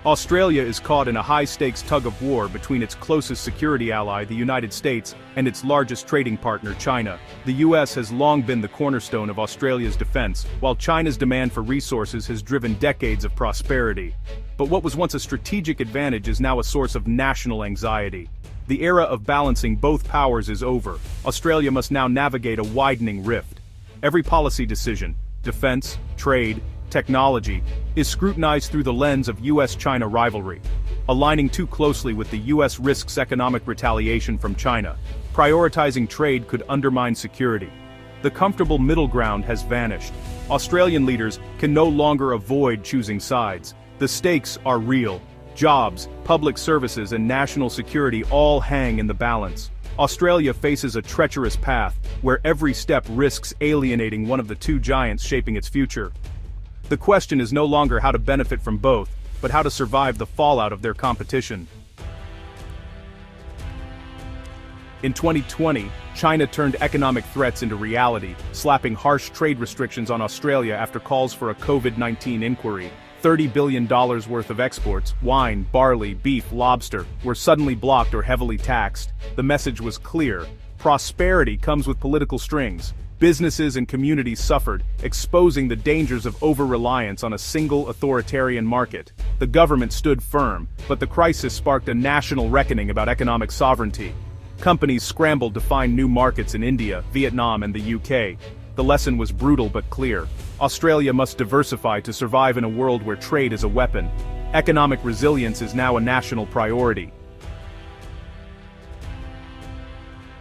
Australia is caught in a high-stakes tug-of-war between its closest security ally, the United States, and its largest trading partner, China. The US has long been the cornerstone of Australia's defense, while China's demand for resources has driven decades of prosperity. But what was once a strategic advantage is now a source of national anxiety. The era of balancing both powers is over. Australia must now navigate a widening rift. Every policy decision, defense, trade, technology, is scrutinized through the lens of US-China rivalry. Aligning too closely with the US risks economic retaliation from China. Prioritizing trade could undermine security. The comfortable middle ground has vanished. Australian leaders can no longer avoid choosing sides. The stakes are real. Jobs, public services, and national security all hang in the balance. Australia faces a treacherous path, where every step risks alienating one of the two giants shaping its future. The question is no longer how to benefit from both, but how to survive the fallout of their competition. In 2020, China turned economic threats into reality, slapping harsh trade restrictions on Australia after calls for a COVID-19 inquiry. $30 billion worth of exports, wine, barley, beef, lobster, were suddenly blocked or heavily taxed. The message was clear: prosperity comes with political strings. Businesses and communities suffered, exposing the dangers of over-reliance on a single authoritarian market. The government stood firm, but the crisis sparked a national reckoning about economic sovereignty. Companies scrambled to find new markets in India, Vietnam, and the UK. The lesson was brutal but clear. Australia must diversify to survive in a world where trade is a weapon. Economic resilience is now a national priority.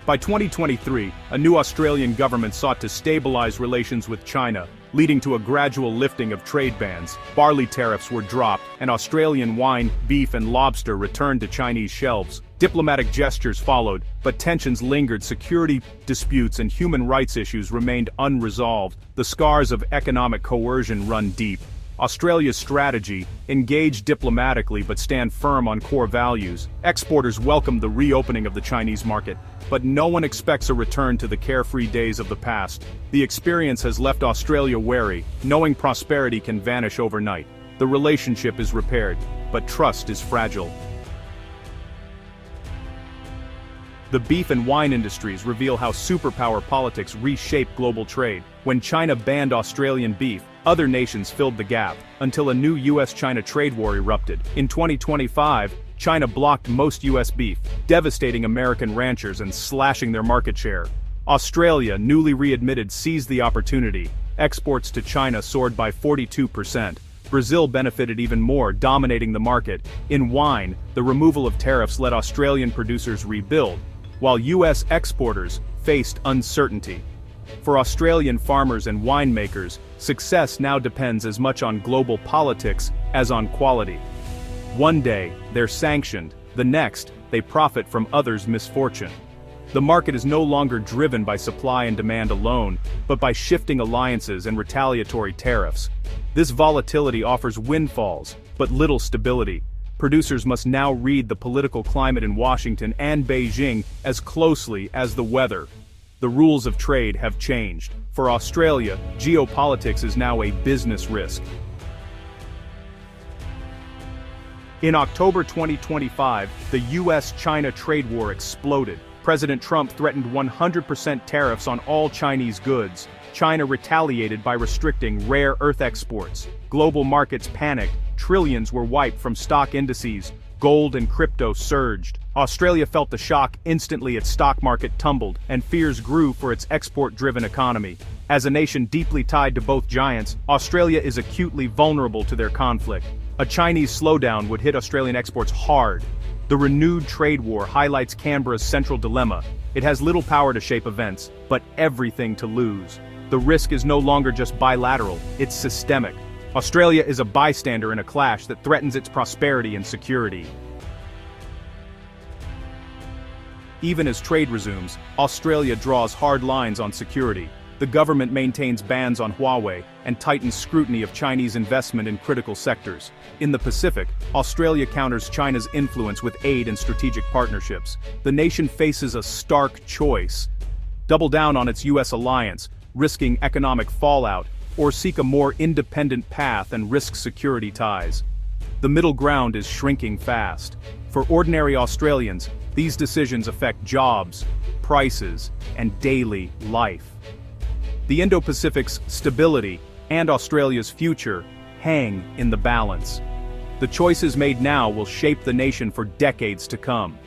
By 2023, a new Australian government sought to stabilize relations with China, leading to a gradual lifting of trade bans. Barley tariffs were dropped, and Australian wine, beef, and lobster returned to Chinese shelves. Diplomatic gestures followed, but tensions lingered. Security disputes and human rights issues remained unresolved. The scars of economic coercion run deep. Australia's strategy: engage diplomatically but stand firm on core values. Exporters welcomed the reopening of the Chinese market, but no one expects a return to the carefree days of the past. The experience has left Australia wary, knowing prosperity can vanish overnight. The relationship is repaired, but trust is fragile. The beef and wine industries reveal how superpower politics reshape global trade. When China banned Australian beef, other nations filled the gap, until a new US-China trade war erupted. In 2025, China blocked most US beef, devastating American ranchers and slashing their market share. Australia, newly readmitted, seized the opportunity. Exports to China soared by 42%. Brazil benefited even more, dominating the market. In wine, the removal of tariffs let Australian producers rebuild, while US exporters faced uncertainty. For Australian farmers and winemakers, success now depends as much on global politics as on quality. One day, they're sanctioned; the next, they profit from others' misfortune. The market is no longer driven by supply and demand alone, but by shifting alliances and retaliatory tariffs. This volatility offers windfalls, but little stability. Producers must now read the political climate in Washington and Beijing as closely as the weather. The rules of trade have changed. For Australia, geopolitics is now a business risk. In October 2025, the US-China trade war exploded. President Trump threatened 100% tariffs on all Chinese goods. China retaliated by restricting rare earth exports. Global markets panicked. Trillions were wiped from stock indices. Gold and crypto surged. Australia felt the shock instantly. Its stock market tumbled, and fears grew for its export-driven economy. As a nation deeply tied to both giants, Australia is acutely vulnerable to their conflict. A Chinese slowdown would hit Australian exports hard. The renewed trade war highlights Canberra's central dilemma. It has little power to shape events, but everything to lose. The risk is no longer just bilateral, it's systemic. Australia is a bystander in a clash that threatens its prosperity and security. Even as trade resumes, Australia draws hard lines on security. The government maintains bans on Huawei and tightens scrutiny of Chinese investment in critical sectors. In the Pacific, Australia counters China's influence with aid and strategic partnerships. The nation faces a stark choice: double down on its US alliance, risking economic fallout, or seek a more independent path and risk security ties. The middle ground is shrinking fast. For ordinary Australians, these decisions affect jobs, prices, and daily life. The Indo-Pacific's stability and Australia's future hang in the balance. The choices made now will shape the nation for decades to come.